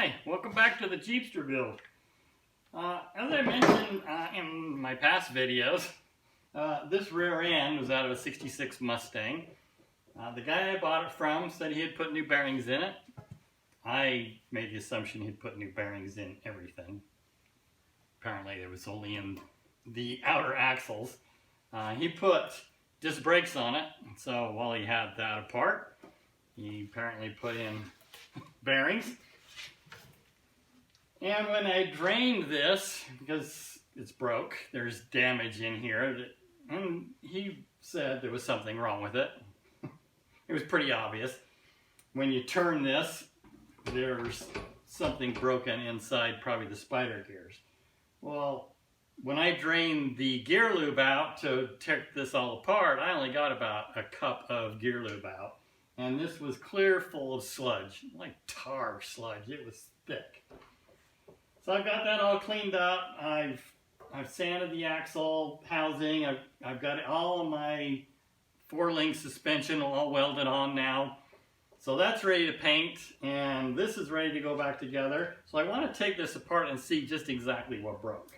Hi, welcome back to the Jeepster build. As I mentioned in my past videos, this rear end was out of a '66 Mustang. The guy I bought it from said he had put new bearings in it. I made the assumption he'd put new bearings in everything. Apparently it was only in the outer axles. He put disc brakes on it, so while he had that apart, he apparently put in bearings. And when I drained this, because it's broke, there's damage in here, and he said there was something wrong with it. It was pretty obvious. When you turn this, there's something broken inside probably the spider gears. Well, when I drained the gear lube out to take this all apart, I only got about a cup of gear lube out. And this was clear full of sludge, like tar sludge. It was thick. So I've got that all cleaned up. I've sanded the axle housing. I've got all of my 4-link suspension all welded on now. So that's ready to paint, and this is ready to go back together. So I want to take this apart and see just exactly what broke.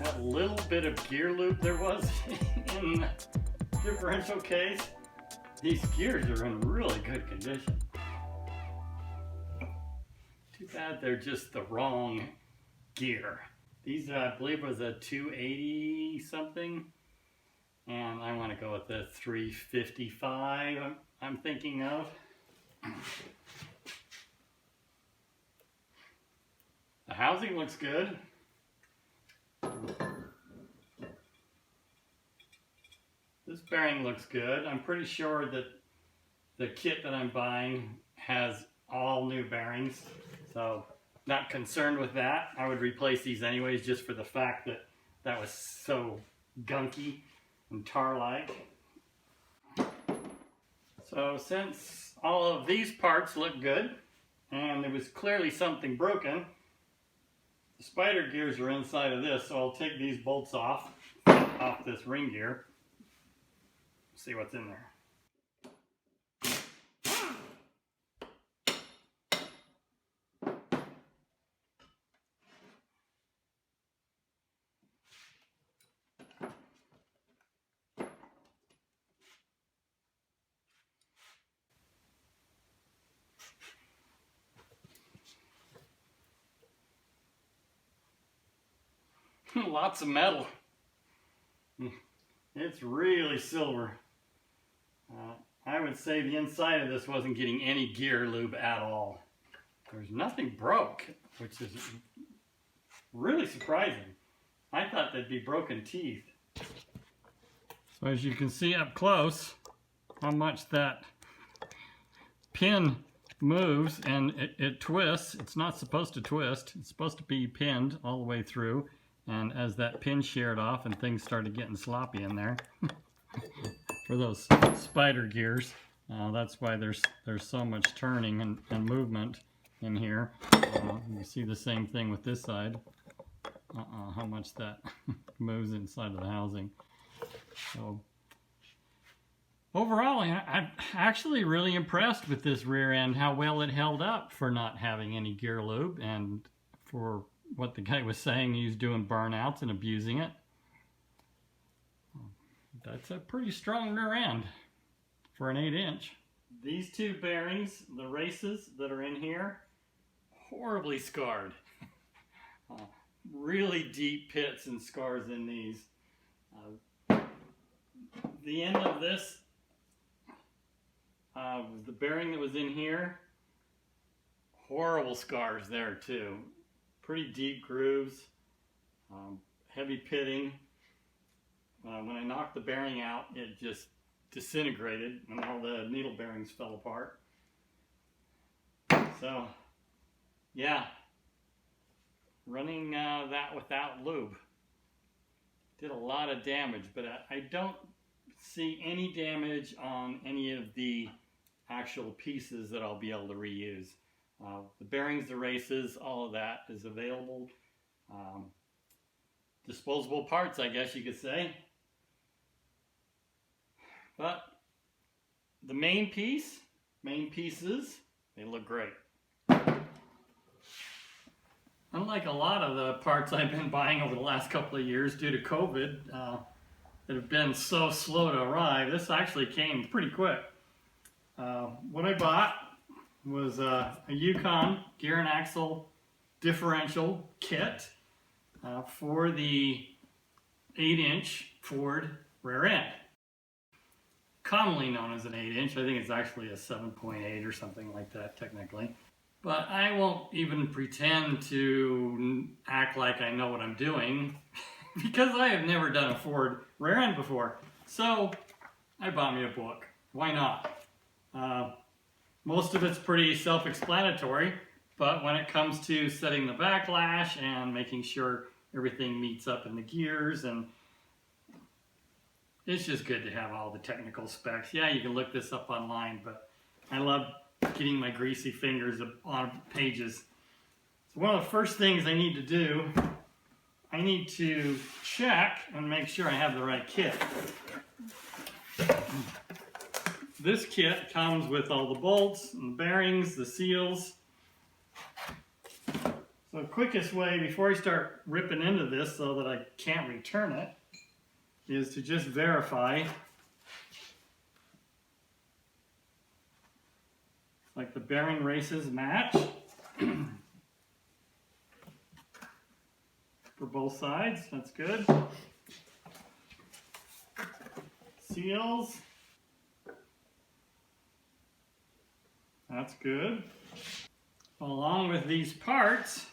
That little bit of gear lube there was in the differential case, these gears are in really good condition. Too bad they're just the wrong gear. These I believe was a 280 something, and I want to go with the 355 I'm thinking of. The housing looks good. This bearing looks good. I'm pretty sure that the kit that I'm buying has all new bearings, so not concerned with that. I would replace these anyways just for the fact that that was so gunky and tar-like. So since all of these parts look good and there was clearly something broken, the spider gears are inside of this, so I'll take these bolts off this ring gear. See what's in there. Lots of metal. It's really silver. I would say the inside of this wasn't getting any gear lube at all. There's nothing broke, which is really surprising. I thought they'd be broken teeth. So as you can see up close, how much that pin moves and it twists. It's not supposed to twist. It's supposed to be pinned all the way through. And as that pin sheared off and things started getting sloppy in there for those spider gears, that's why there's so much turning and movement in here. You see the same thing with this side. How much that moves inside of the housing. So overall, I'm actually really impressed with this rear end, how well it held up for not having any gear lube, and for what the guy was saying, he was doing burnouts and abusing it. That's a pretty strong rear end for an 8-inch. These two bearings, the races that are in here, horribly scarred. Really deep pits and scars in these. The end of this, the bearing that was in here, horrible scars there too. Pretty deep grooves, heavy pitting. When I knocked the bearing out, it just disintegrated and all the needle bearings fell apart. So, yeah, running that without lube. did a lot of damage, but I don't see any damage on any of the actual pieces that I'll be able to reuse. The bearings, the races, all of that is available. Disposable parts, I guess you could say. But the main pieces, they look great. Unlike a lot of the parts I've been buying over the last couple of years due to COVID that have been so slow to arrive, this actually came pretty quick. What I bought was a Yukon gear and axle differential kit for the 8-inch Ford rear end. Commonly known as an 8-inch. I think it's actually a 7.8 or something like that technically. But I won't even pretend to act like I know what I'm doing because I have never done a Ford rear end before. So I bought me a book. Why not? Most of it's pretty self-explanatory, but when it comes to setting the backlash and making sure everything meets up in the gears, and it's just good to have all the technical specs. Yeah, you can look this up online, but I love getting my greasy fingers on pages. So one of the first things I need to do, I need to check and make sure I have the right kit. This kit comes with all the bolts and the bearings, the seals. So the quickest way before I start ripping into this so that I can't return it is to just verify like the bearing races match for both sides. That's good. Seals. That's good. Along with these parts,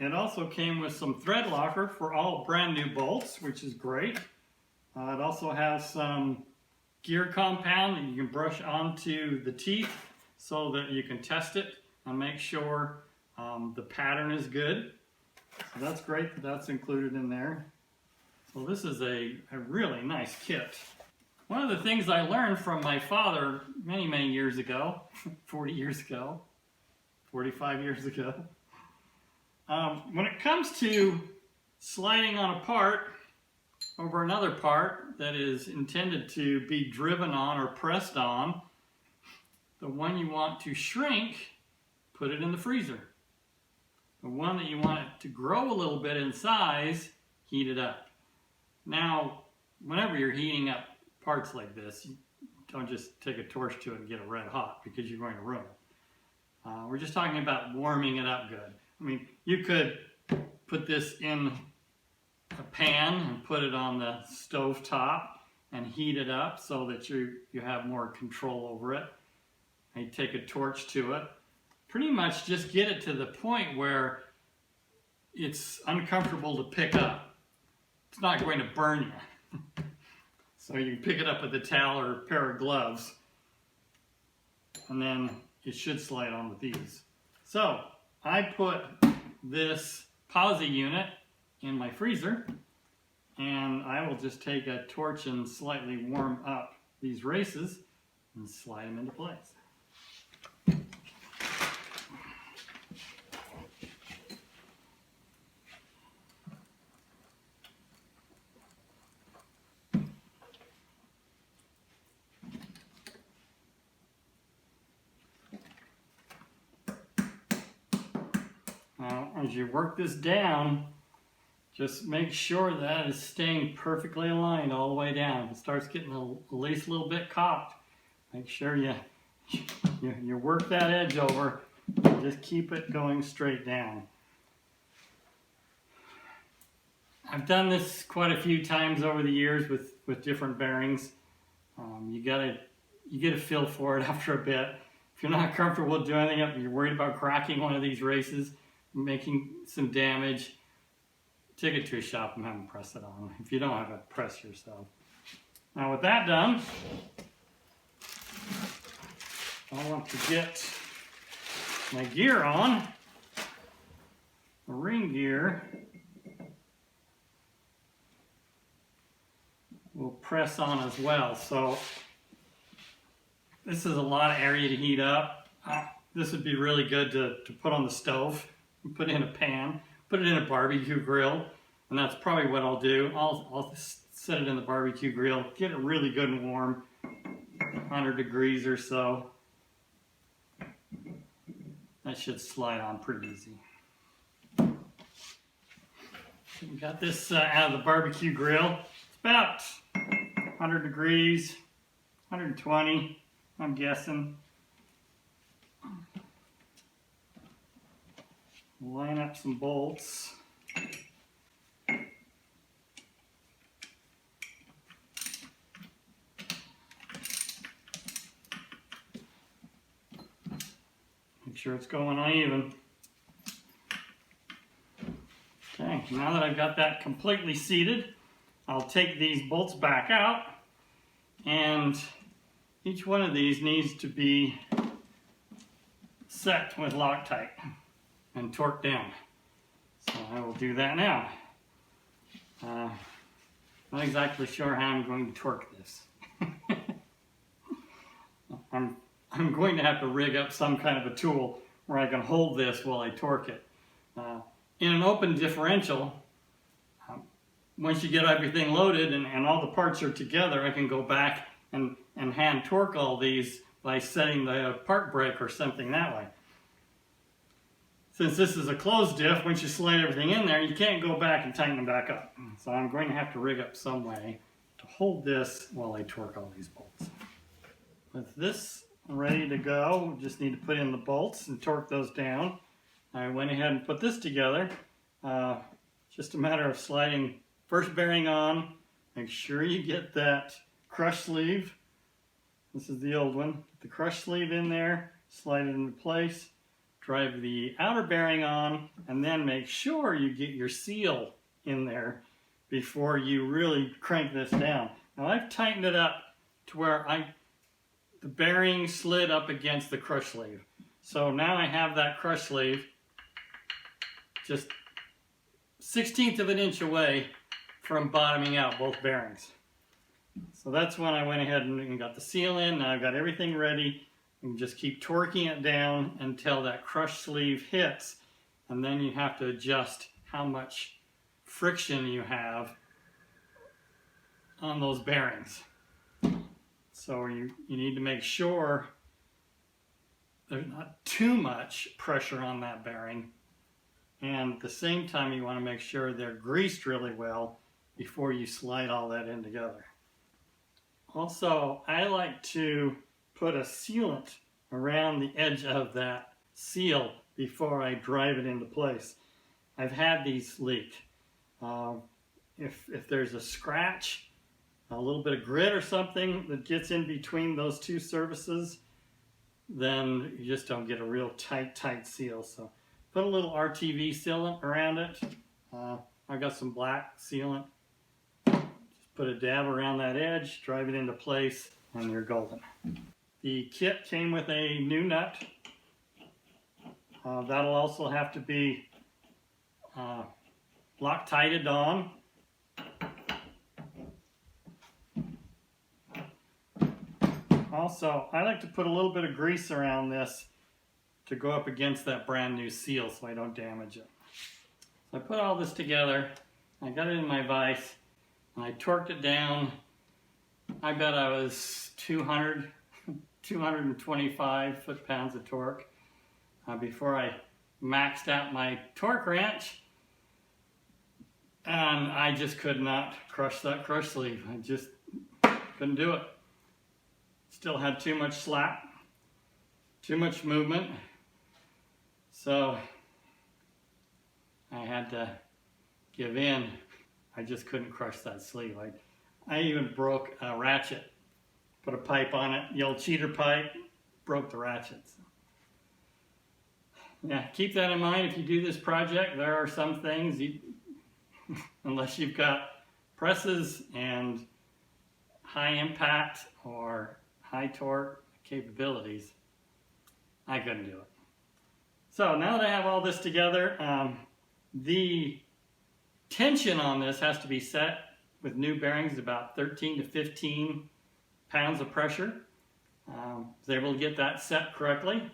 it also came with some thread locker for all brand new bolts, which is great. It also has some gear compound that you can brush onto the teeth so that you can test it and make sure the pattern is good. So that's great that that's included in there. So this is a really nice kit. One of the things I learned from my father many, many years ago, 40 years ago, 45 years ago, when it comes to sliding on a part over another part that is intended to be driven on or pressed on, the one you want to shrink, put it in the freezer. The one that you want it to grow a little bit in size, heat it up. Now, whenever you're heating up parts like this, you don't just take a torch to it and get it red hot because you're going to ruin it. We're just talking about warming it up good. I mean, you could put this in a pan and put it on the stove top and heat it up so that you have more control over it. And you take a torch to it. Pretty much just get it to the point where it's uncomfortable to pick up. It's not going to burn you. So you can pick it up with a towel or a pair of gloves. And then it should slide on with ease. So I put this Posi unit in my freezer, and I will just take a torch and slightly warm up these races and slide them into place. Now, as you work this down, just make sure that is staying perfectly aligned all the way down. If it starts getting at least a little bit cocked, make sure you work that edge over and just keep it going straight down. I've done this quite a few times over the years with different bearings. You get a feel for it after a bit. If you're not comfortable doing it, you're worried about cracking one of these races, making some damage, take it to a shop and have them press it on. If you don't have it, press yourself. Now with that done, I want to get my gear on, the ring gear. will press on as well. So this is a lot of area to heat up. This would be really good to put on the stove, put in a pan, put it in a barbecue grill, and that's probably what I'll do. I'll set it in the barbecue grill, get it really good and warm, 100 degrees or so. That should slide on pretty easy. We got this out of the barbecue grill. It's about 100 degrees, 120, I'm guessing. Line up some bolts. Make sure it's going uneven. Okay, now that I've got that completely seated, I'll take these bolts back out, and each one of these needs to be set with Loctite and torqued down. So I will do that now. Not exactly sure how I'm going to torque this. I'm going to have to rig up some kind of a tool where I can hold this while I torque it. In an open differential, once you get everything loaded and all the parts are together, I can go back and hand torque all these by setting the part brake or something that way. Since this is a closed diff, once you slide everything in there, you can't go back and tighten them back up. So I'm going to have to rig up some way to hold this while I torque all these bolts. With this ready to go, we just need to put in the bolts and torque those down. I went ahead and put this together. Just a matter of sliding first bearing on. Make sure you get that crush sleeve. This is the old one. Put the crush sleeve in there, slide it into place. Drive the outer bearing on, and then make sure you get your seal in there before you really crank this down. Now I've tightened it up to where the bearing slid up against the crush sleeve. So now I have that crush sleeve just 1/16 of an inch away from bottoming out both bearings. So that's when I went ahead and got the seal in. Now I've got everything ready. And just keep torquing it down until that crush sleeve hits, and then you have to adjust how much friction you have on those bearings. So you need to make sure there's not too much pressure on that bearing, and at the same time you want to make sure they're greased really well before you slide all that in together. Also, I like to put a sealant around the edge of that seal before I drive it into place. I've had these leak. If there's a scratch, a little bit of grit or something that gets in between those two surfaces, then you just don't get a real tight seal. So put a little RTV sealant around it. I've got some black sealant. Just put a dab around that edge, drive it into place, and you're golden. The kit came with a new nut. That'll also have to be Loctited on. Also, I like to put a little bit of grease around this to go up against that brand new seal so I don't damage it. So I put all this together, I got it in my vise, and I torqued it down. I bet I was 225 foot-pounds of torque before I maxed out my torque wrench, and I just could not crush that crush sleeve. I just couldn't do it. Still had too much slack, too much movement, so I had to give in. I just couldn't crush that sleeve. I even broke a ratchet. Put a pipe on it, the old cheater pipe, broke the ratchets. Yeah, keep that in mind if you do this project. There are some things, unless you've got presses and high impact or high torque capabilities, I couldn't do it. So now that I have all this together, the tension on this has to be set with new bearings, about 13 to 15 pounds of pressure. Was able to get that set correctly.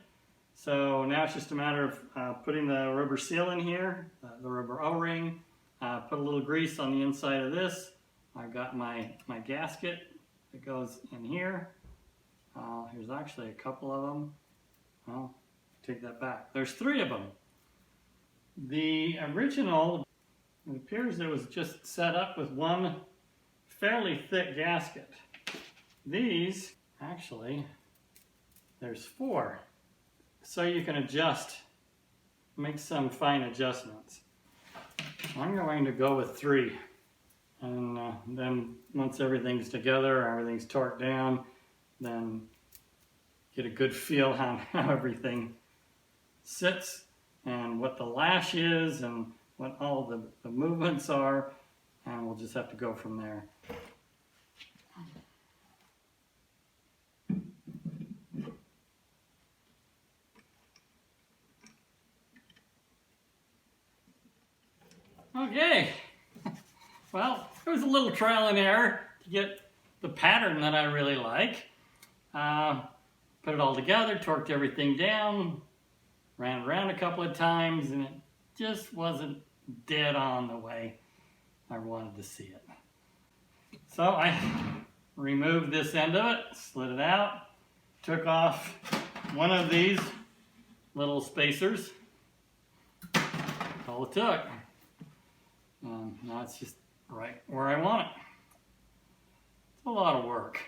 So now it's just a matter of putting the rubber seal in here, the rubber O-ring, put a little grease on the inside of this. I've got my gasket that goes in here. Here's actually a couple of them. Well, take that back. There's 3 of them. The original, it appears it was just set up with one fairly thick gasket. These, actually, there's 4. So you can adjust, make some fine adjustments. I'm going to go with 3. And then once everything's together, everything's torqued down, then get a good feel on how everything sits and what the lash is and what all the movements are, and we'll just have to go from there. Okay, well, it was a little trial and error to get the pattern that I really like. Put it all together, torqued everything down, ran it around a couple of times, and it just wasn't dead on the way I wanted to see it. So I removed this end of it, slid it out, took off one of these little spacers. That's all it took. Now it's just right where I want it. It's a lot of work.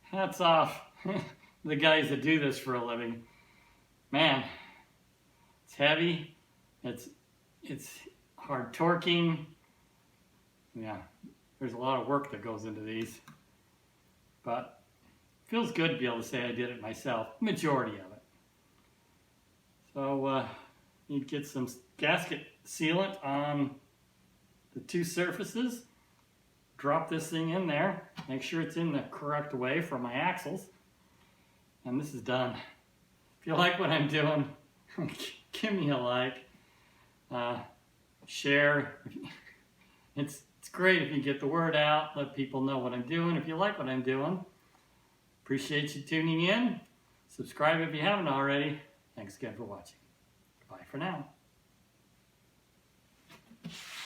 Hats off the guys that do this for a living. Man, it's heavy. It's hard torquing. Yeah, there's a lot of work that goes into these. But it feels good to be able to say I did it myself, majority of it. So you get some gasket sealant on the 2 surfaces. Drop this thing in there, make sure it's in the correct way for my axles, and this is done. If you like what I'm doing, give me a like, share. It's great if you get the word out, let people know what I'm doing. If you like what I'm doing, appreciate you tuning in. Subscribe if you haven't already. Thanks again for watching. Bye for now.